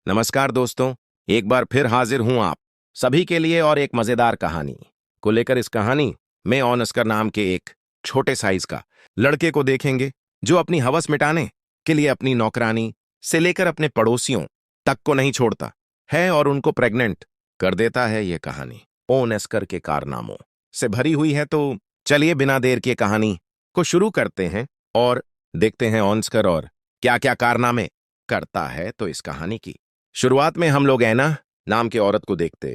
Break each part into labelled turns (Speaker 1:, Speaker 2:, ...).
Speaker 1: नमस्कार दोस्तों, एक बार फिर हाजिर हूं आप सभी के लिए और एक मजेदार कहानी को लेकर। इस कहानी में ऑनस्कर नाम के एक छोटे साइज का लड़के को देखेंगे जो अपनी हवस मिटाने के लिए अपनी नौकरानी से लेकर अपने पड़ोसियों तक को नहीं छोड़ता है और उनको प्रेग्नेंट कर देता है। यह कहानी ऑनस्कर के कारनामों से भरी हुई है। तो चलिए बिना देर के कहानी को शुरू करते हैं और देखते हैं ऑनस्कर और क्या क्या कारनामे करता है। तो इस कहानी की शुरुआत में हम लोग ऐना नाम की औरत को देखते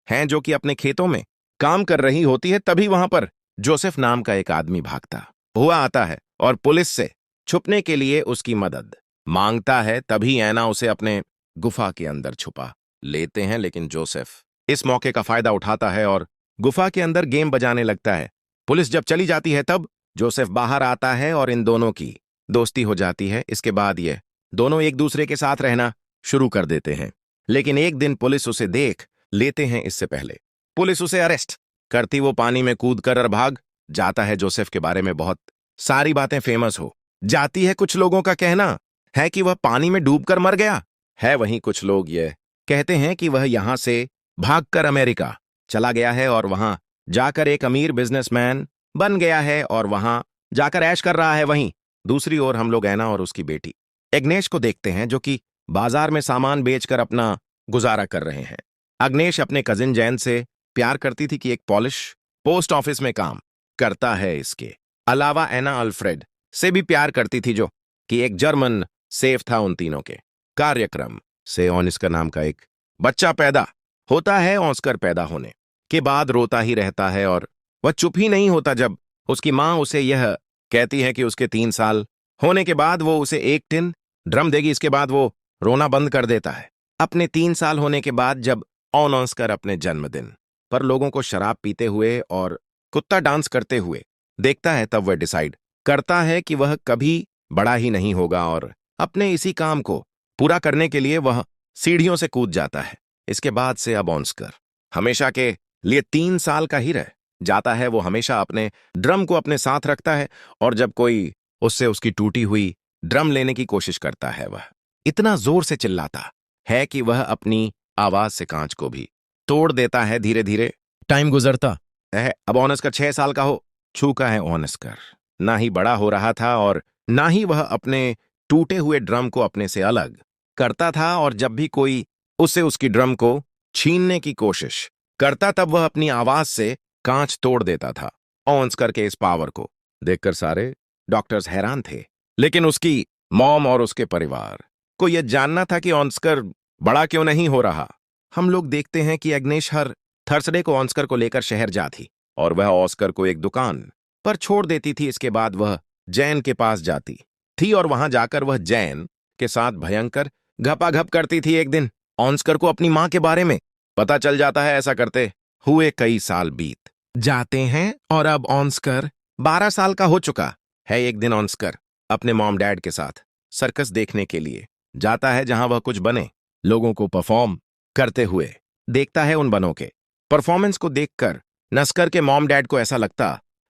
Speaker 1: हैं जो कि अपने खेतों में काम कर रही होती है। तभी वहां पर जोसेफ नाम का एक आदमी भागता हुआ आता है और पुलिस से छुपने के लिए उसकी मदद मांगता है। तभी ऐना उसे अपने गुफा के अंदर छुपा लेते हैं, लेकिन जोसेफ इस मौके का फायदा उठाता है और गुफा के अंदर गेम बजाने लगता है। पुलिस जब चली जाती है तब जोसेफ बाहर आता है और इन दोनों की दोस्ती हो जाती है। इसके बाद ये दोनों एक दूसरे के साथ रहना शुरू कर देते हैं, लेकिन एक दिन पुलिस उसे देख लेते हैं। इससे पहले पुलिस उसे अरेस्ट करती वो पानी में कूद कर भाग जाता है। जोसेफ के बारे में बहुत सारी बातें फेमस हो जाती है। कुछ लोगों का कहना है कि वह पानी में डूबकर मर गया है, वहीं कुछ लोग यह कहते हैं कि वह यहां से भागकर अमेरिका चला गया है और वहां जाकर एक अमीर बिजनेसमैन बन गया है और वहां जाकर ऐश कर रहा है। वहीं दूसरी ओर हम लोग ऐना और उसकी बेटी एग्नेश को देखते हैं जो कि बाजार में सामान बेचकर अपना गुजारा कर रहे हैं। अग्नेश अपने कजिन जैन से प्यार करती थी कि एक पॉलिश पोस्ट ऑफिस में काम करता है। इसके अलावा ऐना अल्फ्रेड से भी प्यार करती थी जो कि एक जर्मन सेफ था। उन तीनों के कार्यक्रम से ऑस्कर नाम का एक बच्चा पैदा होता है। ऑस्कर पैदा होने के बाद रोता ही रहता है और वह चुप ही नहीं होता जब उसकी मां उसे यह कहती है कि उसके 3 साल होने के बाद वो उसे एक टिन ड्रम देगी। इसके बाद वो रोना बंद कर देता है। अपने 3 साल होने के बाद जब ऑस्कर अपने जन्मदिन पर लोगों को शराब पीते हुए और कुत्ता डांस करते हुए देखता है, तब वह डिसाइड करता है कि वह कभी बड़ा ही नहीं होगा और अपने इसी काम को पूरा करने के लिए वह सीढ़ियों से कूद जाता है। इसके बाद से अब ऑस्कर हमेशा के लिए 3 साल का ही रह जाता है। वो हमेशा अपने ड्रम को अपने साथ रखता है और जब कोई उससे उसकी टूटी हुई ड्रम लेने की कोशिश करता है, वह इतना जोर से चिल्लाता है कि वह अपनी आवाज से कांच को भी तोड़ देता है। धीरे धीरे टाइम गुजरता है। अब ऑस्कर 6 साल का हो चुका है। ऑस्कर ना ही बड़ा हो रहा था और ना ही वह अपने टूटे हुए ड्रम को अपने से अलग करता था, और जब भी कोई उससे उसकी ड्रम को छीनने की कोशिश करता तब वह अपनी आवाज से कांच तोड़ देता था। ऑस्कर के इस पावर को देखकर सारे डॉक्टर्स हैरान थे, लेकिन उसकी मॉम और उसके परिवार को यह जानना था कि ऑस्कर बड़ा क्यों नहीं हो रहा। हम लोग देखते हैं कि एग्नेश हर थर्सडे को ऑस्कर को लेकर शहर जाती और वह ऑस्कर को एक दुकान पर छोड़ देती थी। इसके बाद वह जैन के पास जाती थी और वहां जाकर वह जैन के साथ भयंकर घपाघप करती थी। एक दिन ऑस्कर को अपनी मां के बारे में पता चल जाता है। ऐसा करते हुए कई साल बीत जाते हैं और अब ऑस्कर 12 साल का हो चुका है। एक दिन ऑस्कर अपने मॉम डैड के साथ सर्कस देखने के लिए जाता है, जहां वह कुछ बने लोगों को परफॉर्म करते हुए देखता है। उन बनों के परफॉर्मेंस को देखकर नस्कर के मॉम डैड को ऐसा लगता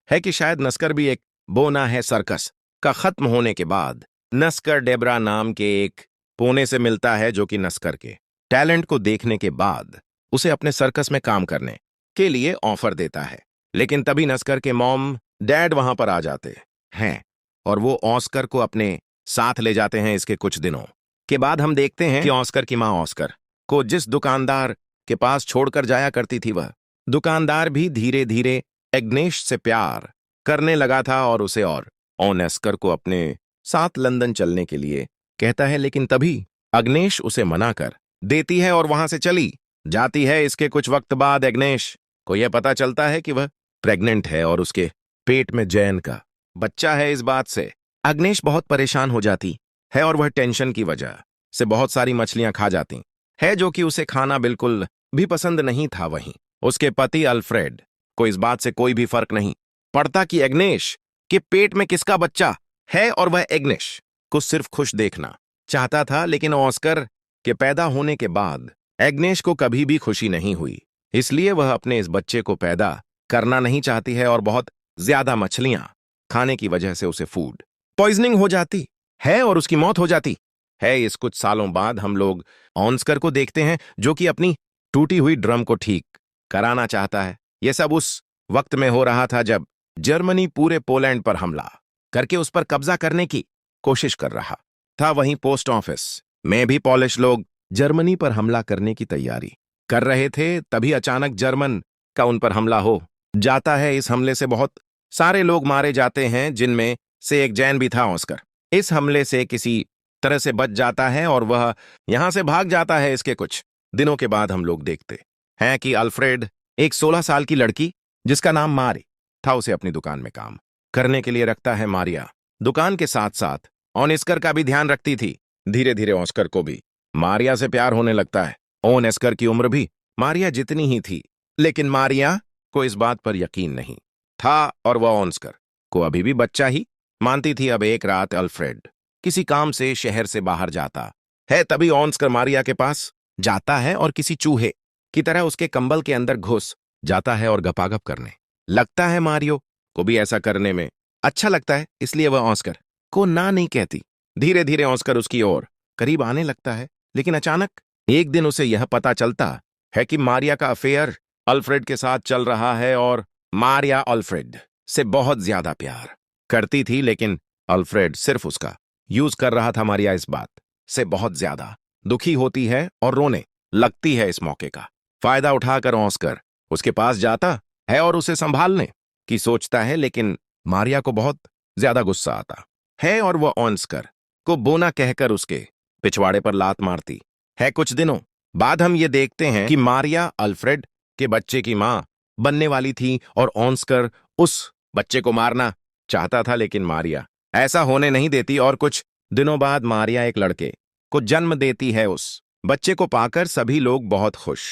Speaker 1: है कि शायद नस्कर भी एक बोना है। सर्कस का खत्म होने के बाद नस्कर डेबरा नाम के एक पोने से मिलता है जो कि नस्कर के टैलेंट को देखने के बाद उसे अपने सर्कस में काम करने के लिए ऑफर देता है। लेकिन तभी नस्कर के मॉम डैड वहां पर आ जाते हैं और वो ऑस्कर को अपने साथ ले जाते हैं। इसके कुछ दिनों के बाद हम देखते हैं कि ऑस्कर की मां ऑस्कर को जिस दुकानदार के पास छोड़कर जाया करती थी, वह दुकानदार भी धीरे धीरे एग्नेश से प्यार करने लगा था और उसे और ऑस्कर को अपने साथ लंदन चलने के लिए कहता है। लेकिन तभी अग्नेश उसे मना कर देती है और वहां से चली जाती है। इसके कुछ वक्त बाद एग्नेश को यह पता चलता है कि वह प्रेग्नेंट है और उसके पेट में जैन का बच्चा है। इस बात से अग्नेश बहुत परेशान हो जाती है और वह टेंशन की वजह से बहुत सारी मछलियां खा जाती है, जो कि उसे खाना बिल्कुल भी पसंद नहीं था। वहीं उसके पति अल्फ्रेड को इस बात से कोई भी फर्क नहीं पड़ता कि एग्नेश के पेट में किसका बच्चा है, और वह एग्नेश को सिर्फ खुश देखना चाहता था। लेकिन ऑस्कर के पैदा होने के बाद एग्नेश को कभी भी खुशी नहीं हुई, इसलिए वह अपने इस बच्चे को पैदा करना नहीं चाहती है और बहुत ज्यादा मछलियां खाने की वजह से उसे फूड पॉइजनिंग हो जाती है और उसकी मौत हो जाती है इस कुछ सालों बाद हम लोग ऑस्कर को देखते हैं जो कि अपनी टूटी हुई ड्रम को ठीक कराना चाहता है। यह सब उस वक्त में हो रहा था जब जर्मनी पूरे पोलैंड पर हमला करके उस पर कब्जा करने की कोशिश कर रहा था। वहीं पोस्ट ऑफिस में भी पोलिश लोग जर्मनी पर हमला करने की तैयारी कर रहे थे। तभी अचानक जर्मन का उन पर हमला हो जाता है। इस हमले से बहुत सारे लोग मारे जाते हैं, जिनमें से एक जैन भी था। ऑस्कर इस हमले से किसी तरह से बच जाता है और वह यहां से भाग जाता है। इसके कुछ दिनों के बाद हम लोग देखते हैं कि अल्फ्रेड, एक 16 साल की लड़की जिसका नाम मारी था, उसे अपनी दुकान में काम करने के लिए रखता है। मारिया दुकान के साथ साथ ऑस्कर का भी ध्यान रखती थी। धीरे धीरे ऑस्कर को भी मारिया से प्यार होने लगता है। ऑस्कर की उम्र भी मारिया जितनी ही थी, लेकिन मारिया को इस बात पर यकीन नहीं था और वह ऑस्कर को अभी भी बच्चा ही मानती थी। अब एक रात अल्फ्रेड किसी काम से शहर से बाहर जाता है। तभी ऑस्कर मारिया के पास जाता है और किसी चूहे की तरह उसके कंबल के अंदर घुस जाता है और गपागप करने लगता है। मारियो को भी ऐसा करने में अच्छा लगता है, इसलिए वह ऑस्कर को ना नहीं कहती। धीरे धीरे ऑस्कर उसकी ओर करीब आने लगता है, लेकिन अचानक एक दिन उसे यह पता चलता है कि मारिया का अफेयर अल्फ्रेड के साथ चल रहा है और मारिया अल्फ्रेड से बहुत ज्यादा प्यार करती थी, लेकिन अल्फ्रेड सिर्फ उसका यूज कर रहा था। मारिया इस बात से बहुत ज्यादा दुखी होती है और रोने लगती है। इस मौके का फायदा उठाकर ऑस्कर उसके पास जाता है और उसे संभालने की सोचता है, लेकिन मारिया को बहुत ज्यादा गुस्सा आता है और वह ऑस्कर को बोना कहकर उसके पिछवाड़े पर लात मारती है। कुछ दिनों बाद हम ये देखते हैं कि मारिया अल्फ्रेड के बच्चे की मां बनने वाली थी और ऑस्कर उस बच्चे को मारना चाहता था, लेकिन मारिया ऐसा होने नहीं देती और कुछ दिनों बाद मारिया एक लड़के को जन्म देती है। उस बच्चे को पाकर सभी लोग बहुत खुश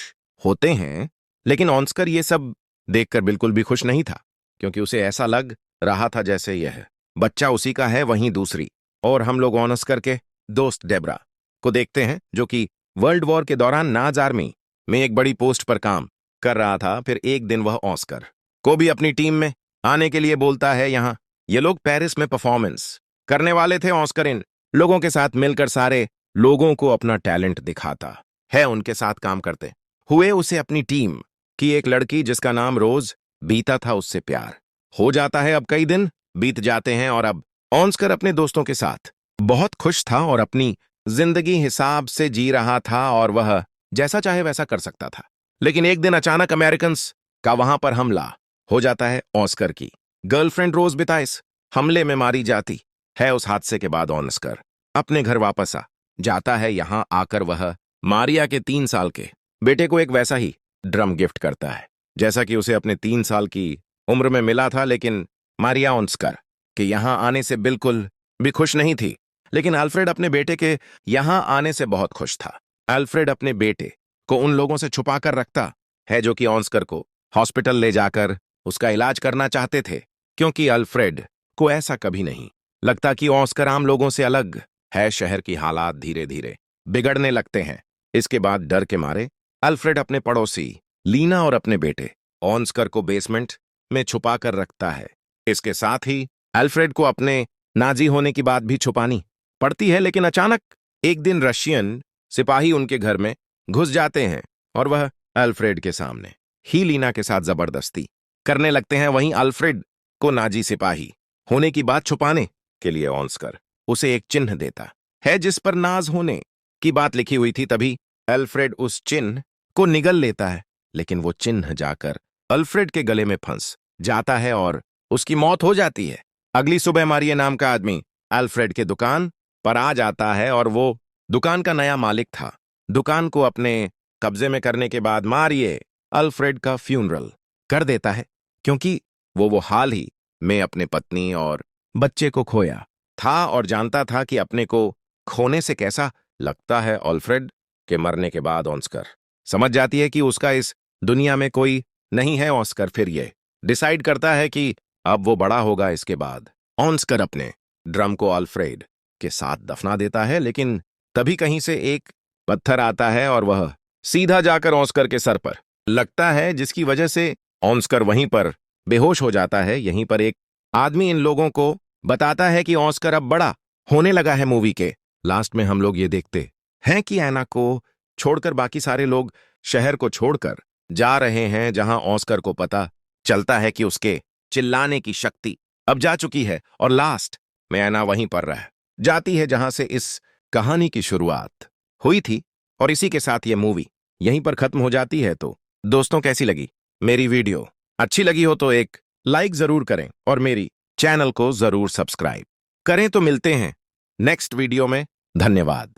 Speaker 1: होते हैं, लेकिन ऑस्कर ये सब देखकर बिल्कुल भी खुश नहीं था, क्योंकि उसे ऐसा लग रहा था जैसे यह बच्चा उसी का है। वहीं दूसरी और हम लोग ऑस्कर के दोस्त डेब्रा को देखते हैं, जो कि वर्ल्ड वॉर के दौरान नाज आर्मी में एक बड़ी पोस्ट पर काम कर रहा था। फिर एक दिन वह ऑस्कर को भी अपनी टीम में आने के लिए बोलता है। यहाँ ये लोग पेरिस में परफॉर्मेंस करने वाले थे। ऑस्कर इन लोगों के साथ मिलकर सारे लोगों को अपना टैलेंट दिखाता है। उनके साथ काम करते हुए उसे अपनी टीम की एक लड़की जिसका नाम रोज बीता था, उससे प्यार हो जाता है। अब कई दिन बीत जाते हैं और अब ऑस्कर अपने दोस्तों के साथ बहुत खुश था और अपनी जिंदगी हिसाब से जी रहा था और वह जैसा चाहे वैसा कर सकता था। लेकिन एक दिन अचानक अमेरिकन्स का वहां पर हमला हो जाता है। ऑस्कर की गर्लफ्रेंड रोज बिता इस हमले में मारी जाती है। उस हादसे के बाद ऑस्कर अपने घर वापस आ जाता है। यहां आकर वह मारिया के 3 साल के बेटे को एक वैसा ही ड्रम गिफ्ट करता है जैसा कि उसे अपने 3 साल की उम्र में मिला था। लेकिन मारिया ऑस्कर के यहां आने से बिल्कुल भी खुश नहीं थी, लेकिन अल्फ्रेड अपने बेटे के यहां आने से बहुत खुश था। अल्फ्रेड अपने बेटे को उन लोगों से छुपा कर रखता है जो कि ऑस्कर को हॉस्पिटल ले जाकर उसका इलाज करना चाहते थे, क्योंकि अल्फ्रेड को ऐसा कभी नहीं लगता कि ऑस्कर आम लोगों से अलग है। शहर की हालात धीरे धीरे बिगड़ने लगते हैं। इसके बाद डर के मारे अल्फ्रेड अपने पड़ोसी लीना और अपने बेटे ऑस्कर को बेसमेंट में छुपा कर रखता है। इसके साथ ही अल्फ्रेड को अपने नाजी होने की बात भी छुपानी पड़ती है। लेकिन अचानक एक दिन रशियन सिपाही उनके घर में घुस जाते हैं और वह अल्फ्रेड के सामने ही लीना के साथ जबरदस्ती करने लगते हैं। वहीं अल्फ्रेड को नाजी सिपाही होने की बात छुपाने के लिए ऑस्कर उसे एक चिन्ह देता है जिस पर नाज होने की बात लिखी हुई थी। तभी अल्फ्रेड उस चिन्ह को निगल लेता है, लेकिन वो चिन्ह जाकर अल्फ्रेड के गले में फंस जाता है और उसकी मौत हो जाती है। अगली सुबह मारिया नाम का आदमी अल्फ्रेड के दुकान पर आ जाता है और वो दुकान का नया मालिक था। दुकान को अपने कब्जे में करने के बाद मारिये अल्फ्रेड का फ्यूनरल कर देता है, क्योंकि वो हाल ही में अपने पत्नी और बच्चे को खोया था और जानता था कि अपने को खोने से कैसा लगता है। अल्फ्रेड के मरने के बाद ऑस्कर समझ जाती है कि उसका इस दुनिया में कोई नहीं है। ऑस्कर फिर ये डिसाइड करता है कि अब वो बड़ा होगा। इसके बाद ऑस्कर अपने ड्रम को अल्फ्रेड के साथ दफना देता है, लेकिन तभी कहीं से एक पत्थर आता है और वह सीधा जाकर ऑस्कर के सर पर लगता है, जिसकी वजह से ऑस्कर वहीं पर बेहोश हो जाता है। यहीं पर एक आदमी इन लोगों को बताता है कि ऑस्कर अब बड़ा होने लगा है मूवी के लास्ट में हम लोग ये देखते हैं कि ऐना को छोड़कर बाकी सारे लोग शहर को छोड़कर जा रहे हैं, जहां ऑस्कर को पता चलता है कि उसके चिल्लाने की शक्ति अब जा चुकी है, और लास्ट में ऐना वहीं पर रह जाती है जहां से इस कहानी की शुरुआत हुई थी। और इसी के साथ ये मूवी यहीं पर खत्म हो जाती है। तो दोस्तों, कैसी लगी मेरी वीडियो? अच्छी लगी हो तो एक लाइक जरूर करें और मेरी चैनल को जरूर सब्सक्राइब करें। तो मिलते हैं नेक्स्ट वीडियो में। धन्यवाद।